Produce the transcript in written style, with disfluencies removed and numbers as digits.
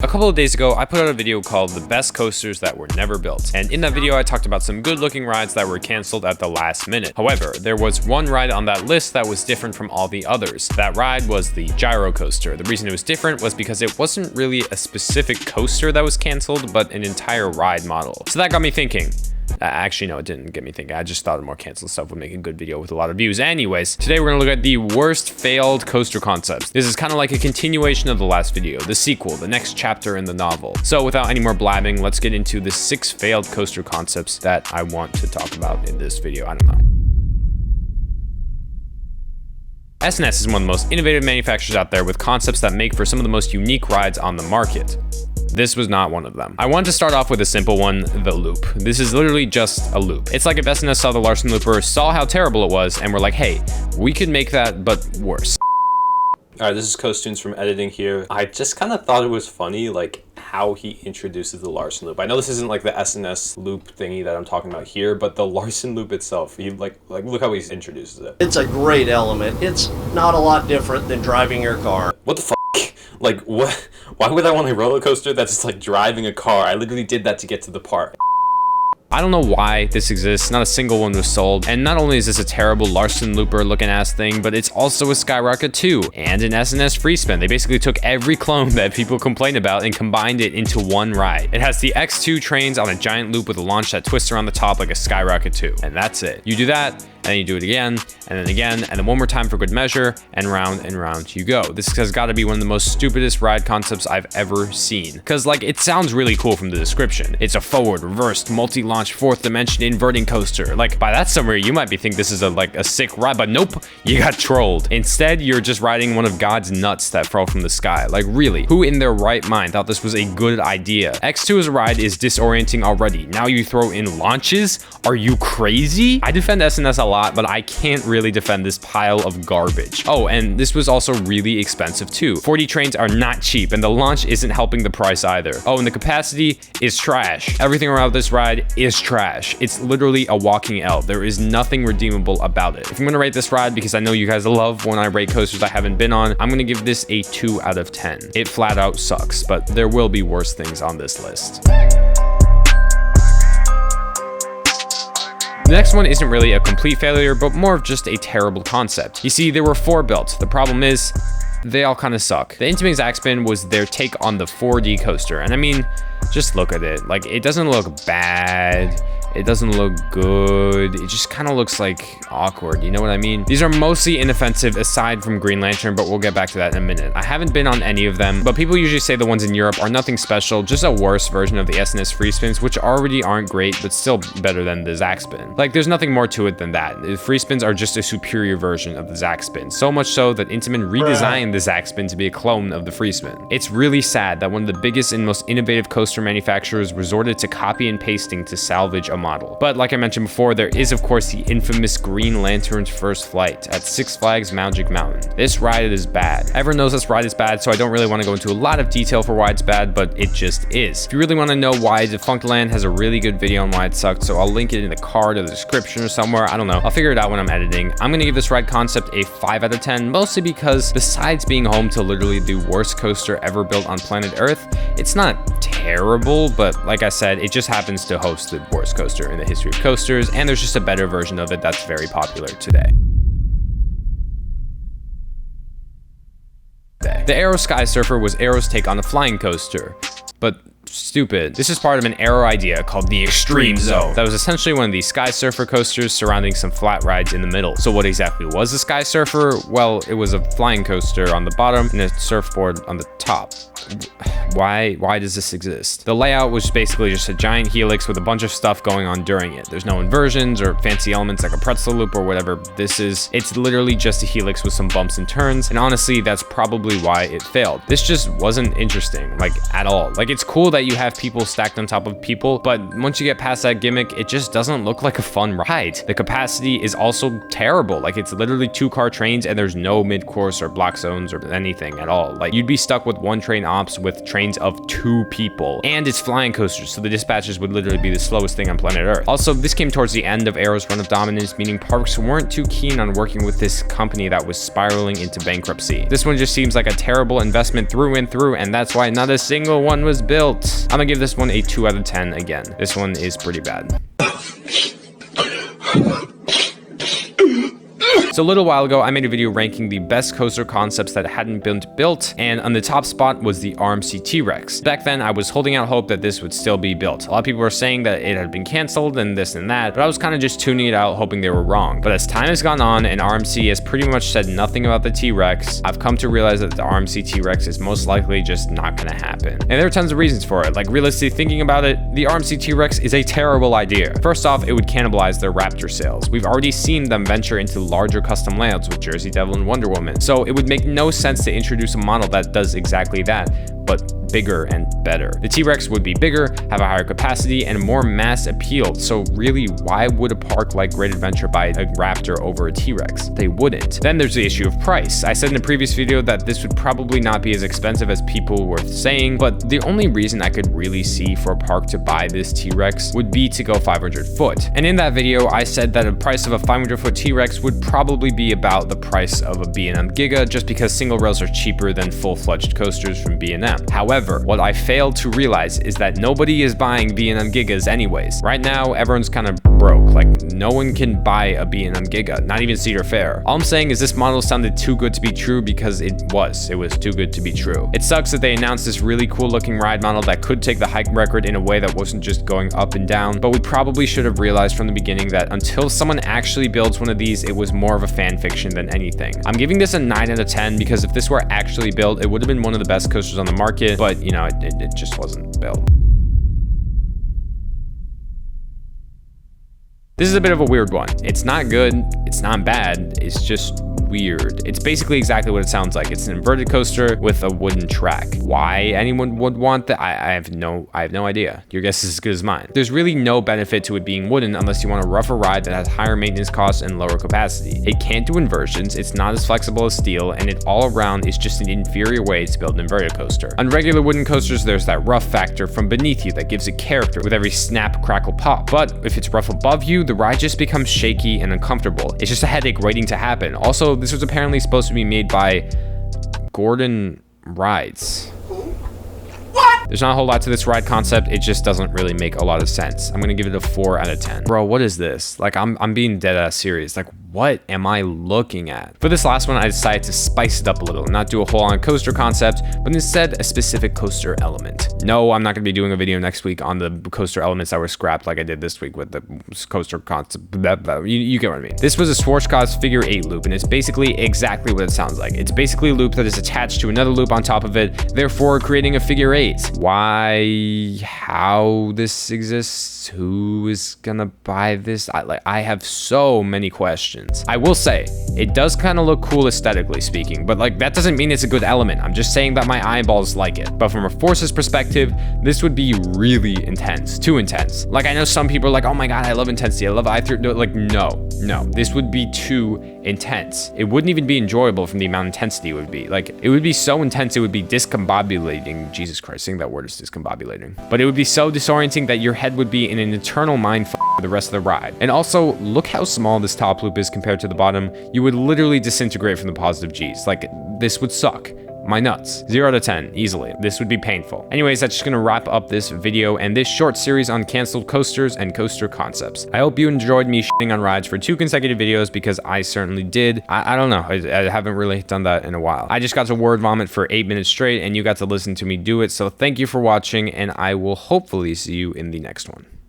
A couple of days ago, I put out a video called The Best Coasters That Were Never Built. And in that video, I talked about some good looking rides that were canceled at the last minute. However, there was one ride on that list that was different from all the others. That ride was the gyro coaster. The reason it was different was because it wasn't really a specific coaster that was canceled, but an entire ride model. So that got me thinking. Actually, no, it didn't get me thinking. I just thought more canceled stuff would make a good video with a lot of views. Anyways, today we're gonna look at the worst failed coaster concepts. This is kind of like a continuation of the last video, the sequel, the next chapter in the novel. So without any more blabbing, let's get into the 6 failed coaster concepts that I want to talk about in this video. I don't know. S&S is one of the most innovative manufacturers out there with concepts that make for some of the most unique rides on the market. This was not one of them. I wanted to start off with a simple one, the loop. This is literally just a loop. It's like if S&S saw the Larson Looper, saw how terrible it was, and were like, hey, we could make that, but worse. Alright, this is Costunes from editing here. I just kind of thought it was funny, like, how he introduces the Larson Loop. I know this isn't like the S&S loop thingy that I'm talking about here, but the Larson Loop itself, he like look how he introduces it. It's a great element. It's not a lot different than driving your car. What the fuck? Like, what? Why would I want a roller coaster that's just like driving a car? I literally did that to get to the park. I don't know why this exists, not a single one was sold, and not only is this a terrible Larson Looper looking ass thing, but it's also a Skyrocket 2 and an S&S free spin. They basically took every clone that people complain about and combined it into one ride. It has the X2 trains on a giant loop with a launch that twists around the top like a Skyrocket 2, and that's it. You do that, and then you do it again, and then one more time for good measure, and round you go. This has got to be one of the most stupidest ride concepts I've ever seen. Because like, it sounds really cool from the description. It's a forward, reversed, multi-launch, 4th dimension inverting coaster. Like, by that summary, you might be thinking this is a sick ride, but nope, you got trolled. Instead, you're just riding one of God's nuts that fell from the sky. Like, really, who in their right mind thought this was a good idea? X2 as a ride is disorienting already. Now you throw in launches? Are you crazy? I defend S&S a lot, but I can't really defend this pile of garbage. Oh, and this was also really expensive too. 40 trains are not cheap, and the launch isn't helping the price either. Oh, and the capacity is trash. Everything around this ride is trash. It's literally a walking L. There is nothing redeemable about it. If I'm gonna rate this ride, because I know you guys love when I rate coasters I haven't been on, I'm gonna give this a 2 out of 10. It flat out sucks, but there will be worse things on this list. The next one isn't really a complete failure, but more of just a terrible concept. You see, there were 4 built. The problem is, they all kind of suck. The Intamin ZacSpin was their take on the 4D coaster, and I mean, just look at it. Like, it doesn't look bad. It doesn't look good. It just kind of looks like awkward, you know what I mean? These are mostly inoffensive aside from Green Lantern, but we'll get back to that in a minute. I haven't been on any of them, but people usually say the ones in Europe are nothing special, just a worse version of the S&S free spins, which already aren't great, but still better than the ZacSpin. Like, there's nothing more to it than that. The free spins are just a superior version of the ZacSpin, so much so that Intamin redesigned the ZacSpin to be a clone of the free spin. It's really sad that one of the biggest and most innovative coaster manufacturers resorted to copy and pasting to salvage a model. But like I mentioned before, there is of course the infamous Green Lantern's first flight at Six Flags Magic Mountain. This ride is bad. Everyone knows this ride is bad, so I don't really want to go into a lot of detail for why it's bad, but it just is. If you really want to know why, Defunctland has a really good video on why it sucked, so I'll link it in the card or the description or somewhere. I don't know. I'll figure it out when I'm editing. I'm gonna give this ride concept a 5 out of 10, mostly because besides being home to literally the worst coaster ever built on planet Earth, it's not terrible, but like I said, it just happens to host the worst coaster in the history of coasters, and there's just a better version of it that's very popular today. The Aero Sky Surfer was Aero's take on a flying coaster, but stupid. This is part of an Aero idea called the Extreme Zone that was essentially one of these Sky Surfer coasters surrounding some flat rides in the middle. So what exactly was a Sky Surfer? Well, it was a flying coaster on the bottom and a surfboard on the top. Why does this exist? The layout was basically just a giant helix with a bunch of stuff going on during it. There's no inversions or fancy elements like a pretzel loop or whatever this is. It's literally just a helix with some bumps and turns, and honestly, that's probably why it failed. This just wasn't interesting, like, at all. Like, it's cool that you have people stacked on top of people, but once you get past that gimmick, it just doesn't look like a fun ride. The capacity is also terrible. Like, it's literally 2-car trains and there's no mid-course or block zones or anything at all. Like, you'd be stuck with 1 train ops with trains planes of 2 people. And it's flying coasters, so the dispatches would literally be the slowest thing on planet Earth. Also, this came towards the end of Aero's run of dominance, meaning parks weren't too keen on working with this company that was spiraling into bankruptcy. This one just seems like a terrible investment through and through, and that's why not a single one was built. I'm gonna give this one a 2 out of 10 again. This one is pretty bad. So a little while ago, I made a video ranking the best coaster concepts that hadn't been built, and on the top spot was the RMC T-Rex. Back then, I was holding out hope that this would still be built. A lot of people were saying that it had been canceled and this and that, but I was kind of just tuning it out, hoping they were wrong. But as time has gone on and RMC has pretty much said nothing about the T-Rex, I've come to realize that the RMC T-Rex is most likely just not gonna happen. And there are tons of reasons for it. Like, realistically thinking about it, the RMC T-Rex is a terrible idea. First off, it would cannibalize their Raptor sales. We've already seen them venture into larger custom layouts with Jersey Devil and Wonder Woman, so it would make no sense to introduce a model that does exactly that, but bigger and better. The T-Rex would be bigger, have a higher capacity, and more mass appeal. So really, why would a park like Great Adventure buy a Raptor over a T-Rex? They wouldn't. Then there's the issue of price. I said in a previous video that this would probably not be as expensive as people were saying, but the only reason I could really see for a park to buy this T-Rex would be to go 500 foot. And in that video, I said that the price of a 500 foot T-Rex would probably be about the price of a B&M Giga, just because single rails are cheaper than full-fledged coasters from B&M. However, what I failed to realize is that nobody is buying B&M Gigas anyways. Right now, everyone's kind of broke. Like, no one can buy a B&M Giga, not even Cedar Fair. All I'm saying is this model sounded too good to be true because it was too good to be true. It sucks that they announced this really cool looking ride model that could take the hike record in a way that wasn't just going up and down, but we probably should have realized from the beginning that until someone actually builds one of these, it was more of a fan fiction than anything. I'm giving this a 9 out of 10 because if this were actually built, it would have been one of the best coasters on the market, but you know, it just wasn't built. This is a bit of a weird one. It's not good, it's not bad, it's just weird. It's basically exactly what it sounds like. It's an inverted coaster with a wooden track. Why anyone would want that, I have no idea. Your guess is as good as mine. There's really no benefit to it being wooden unless you want a rougher ride that has higher maintenance costs and lower capacity. It can't do inversions, it's not as flexible as steel, and it all around is just an inferior way to build an inverted coaster. On regular wooden coasters, there's that rough factor from beneath you that gives it character with every snap, crackle, pop. But if it's rough above you, the ride just becomes shaky and uncomfortable. It's just a headache waiting to happen. Also, this was apparently supposed to be made by Gordon Rides. There's not a whole lot to this ride concept. It just doesn't really make a lot of sense. I'm gonna give it a 4 out of 10. Bro, what is this? Like, I'm being dead ass serious. Like, what am I looking at? For this last one, I decided to spice it up a little, not do a whole on coaster concept, but instead a specific coaster element. No, I'm not gonna be doing a video next week on the coaster elements that were scrapped like I did this week with the coaster concept. Blah, blah. You get what I mean. This was a Schwarzkopf figure 8 loop, and it's basically exactly what it sounds like. It's basically a loop that is attached to another loop on top of it, therefore creating a figure 8. Why, how this exists, who is gonna buy this? I have so many questions. I will say, it does kind of look cool aesthetically speaking, but like that doesn't mean it's a good element. I'm just saying that my eyeballs like it. But from a forces perspective, this would be really intense, too intense. Like, I know some people are like, oh my God, I love intensity, I love like, no, this would be too intense. It wouldn't even be enjoyable from the amount of intensity it would be. Like, it would be so intense, it would be discombobulating. Jesus Christ, saying that word is discombobulating. But it would be so disorienting that your head would be in an eternal mind for the rest of the ride. And also, look how small this top loop is compared to the bottom. You would literally disintegrate from the positive G's. Like, this would suck. My nuts. 0 out of 10, easily. This would be painful. Anyways, that's just gonna wrap up this video and this short series on canceled coasters and coaster concepts. I hope you enjoyed me shitting on rides for 2 consecutive videos because I certainly did. I don't know, I haven't really done that in a while. I just got to word vomit for 8 minutes straight and you got to listen to me do it. So thank you for watching and I will hopefully see you in the next one.